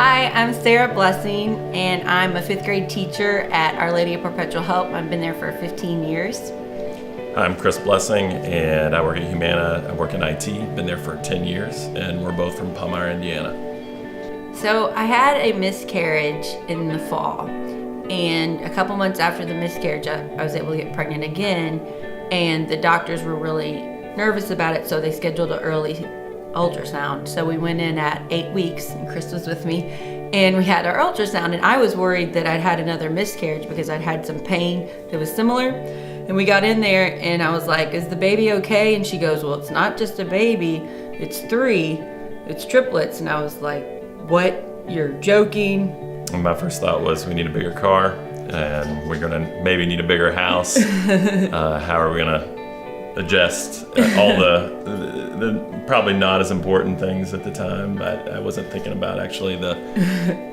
Hi, I'm Sarah Blessing, and I'm a 5th grade teacher at Our Lady of Perpetual Help. I've been there for 15 years. I'm Chris Blessing, and I work at Humana. I work in IT, been there for 10 years, and we're both from Palmyra, Indiana. So I had a miscarriage in the fall, and a couple months after the miscarriage, I was able to get pregnant again, and the doctors were really nervous about it, so they scheduled an early ultrasound. So we went in at 8 weeks, and Chris was with me, and we had our ultrasound, and I was worried that I'd had another miscarriage because I'd had some pain that was similar. And we got in there, and I was like, is the baby okay? And she goes, well, it's not just a baby, it's 3, it's triplets. And I was like, what? You're joking? And my first thought was, we need a bigger car, and we're gonna maybe need a bigger house. How are we gonna adjust all the probably not as important things at the time? I wasn't thinking about actually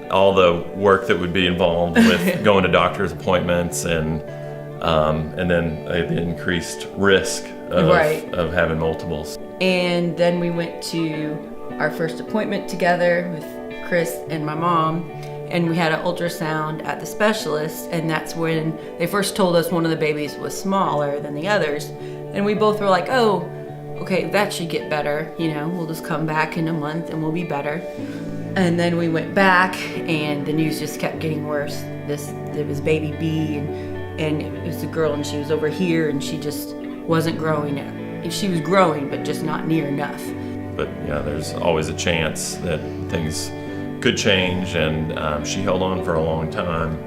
all the work that would be involved with going to doctor's appointments and then the increased risk of having multiples. And then we went to our first appointment together with Chris and my mom, and we had an ultrasound at the specialist, and that's when they first told us one of the babies was smaller than the others. And we both were like, oh, okay, that should get better. We'll just come back in a month and we'll be better. And then we went back, and the news just kept getting worse. It was baby B, and it was a girl, and she was over here, and she just wasn't growing. She was growing, but just not near enough. But there's always a chance that things could change, and she held on for a long time.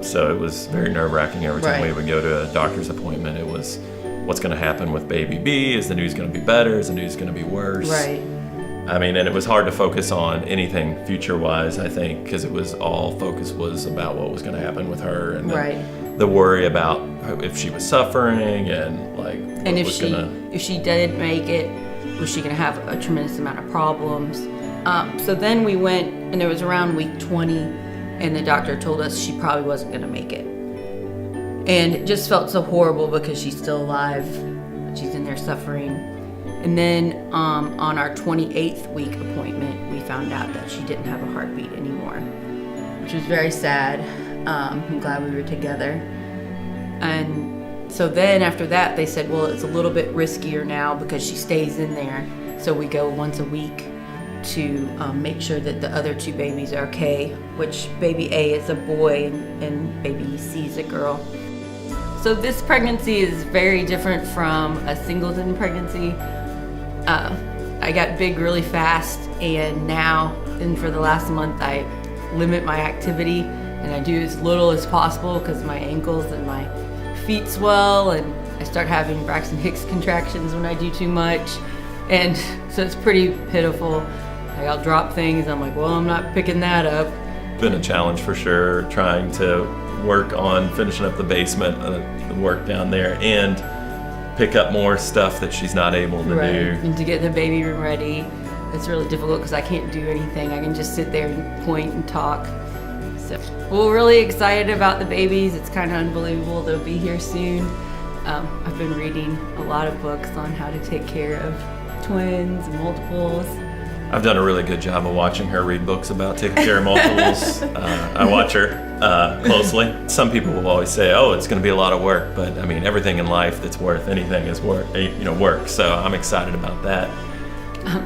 So it was very nerve-wracking every time we would go to a doctor's appointment. It was, what's going to happen with baby B? Is the news going to be better? Is the news going to be worse? Right. I mean, and it was hard to focus on anything future-wise, I think, because all focus was about what was going to happen with her, and the worry about if she was suffering and if she did make it, was she going to have a tremendous amount of problems? So then we went, and it was around week 20, and the doctor told us she probably wasn't going to make it. And it just felt so horrible because she's still alive. She's in there suffering. And then on our 28th week appointment, we found out that she didn't have a heartbeat anymore, which was very sad. I'm glad we were together. And so then after that, they said, well, it's a little bit riskier now because she stays in there. So we go once a week to make sure that the other 2 babies are okay, which baby A is a boy and baby C is a girl. So this pregnancy is very different from a singleton pregnancy. I got big really fast, and for the last month, I limit my activity, and I do as little as possible because my ankles and my feet swell, and I start having Braxton Hicks contractions when I do too much, and so it's pretty pitiful. I'll drop things, I'm like, well, I'm not picking that up. Been a challenge for sure, trying to work on finishing up the basement, the work down there, and pick up more stuff that she's not able to do. And to get the baby room ready, it's really difficult because I can't do anything. I can just sit there and point and talk. So we're really excited about the babies. It's kind of unbelievable they'll be here soon. I've been reading a lot of books on how to take care of twins and multiples. I've done a really good job of watching her read books about taking care of multiples. I watch her closely. Some people will always say, oh, it's going to be a lot of work, but I mean, everything in life that's worth anything is work. So I'm excited about that.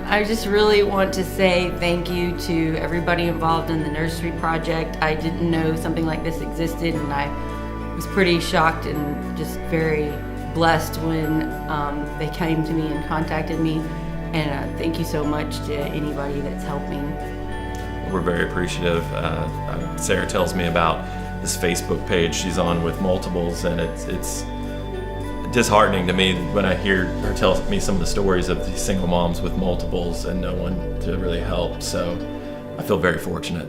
I just really want to say thank you to everybody involved in the Nursery project. I didn't know something like this existed, and I was pretty shocked and just very blessed when they came to me and contacted me. And thank you so much to anybody that's helping. We're very appreciative. Sarah tells me about this Facebook page she's on with multiples, and it's disheartening to me when I hear her tell me some of the stories of these single moms with multiples and no one to really help. So I feel very fortunate.